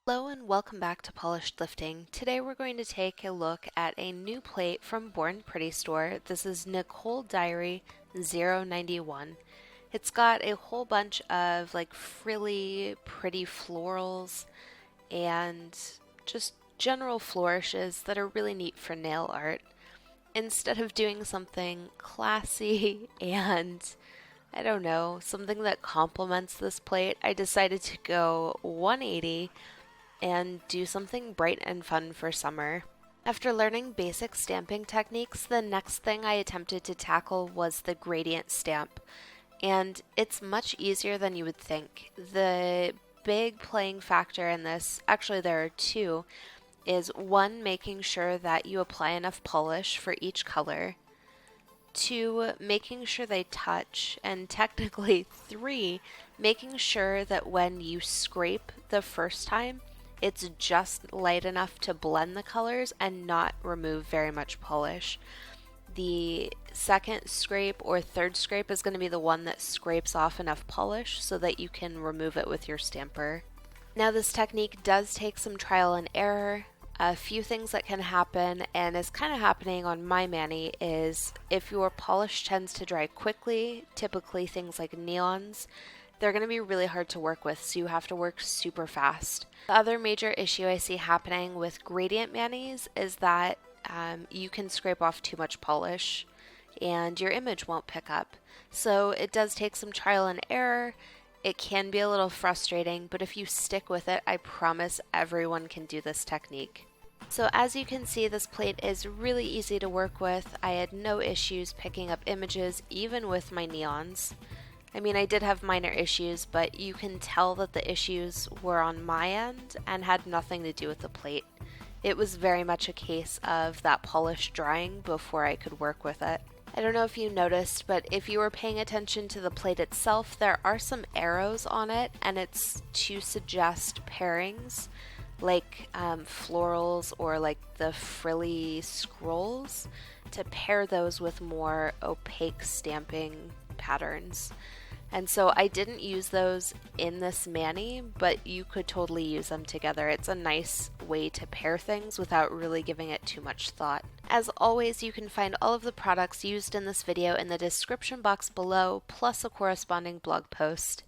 Hello and welcome back to Polished Lifting. Today we're going to take a look at a new plate from Born Pretty Store. This is Nicole Diary 091. It's got a whole bunch of like frilly, pretty florals and just general flourishes that are really neat for nail art. Instead of doing something classy and I don't know, something that complements this plate, I decided to go 180 and do something bright and fun for summer. After learning basic stamping techniques, the next thing I attempted to tackle was the gradient stamp, and it's much easier than you would think. The big playing factor in this, actually there are two, is one, making sure that you apply enough polish for each color, two, making sure they touch, and technically three, making sure that when you scrape the first time, it's just light enough to blend the colors and not remove very much polish. The second scrape or third scrape is going to be the one that scrapes off enough polish so that you can remove it with your stamper. Now this technique does take some trial and error. A few things that can happen, and is kind of happening on my mani, is if your polish tends to dry quickly, typically things like neons, they're going to be really hard to work with, so you have to work super fast. The other major issue I see happening with gradient manis is that you can scrape off too much polish and your image won't pick up. So it does take some trial and error. It can be a little frustrating, but if you stick with it, I promise everyone can do this technique. So as you can see, this plate is really easy to work with. I had no issues picking up images, even with my neons. I mean, I did have minor issues, but you can tell that the issues were on my end and had nothing to do with the plate. It was very much a case of that polish drying before I could work with it. I don't know if you noticed, but if you were paying attention to the plate itself, there are some arrows on it, and it's to suggest pairings, like florals or like the frilly scrolls, to pair those with more opaque stamping patterns. And so I didn't use those in this mani, but you could totally use them together. It's a nice way to pair things without really giving it too much thought. As always, you can find all of the products used in this video in the description box below, plus a corresponding blog post.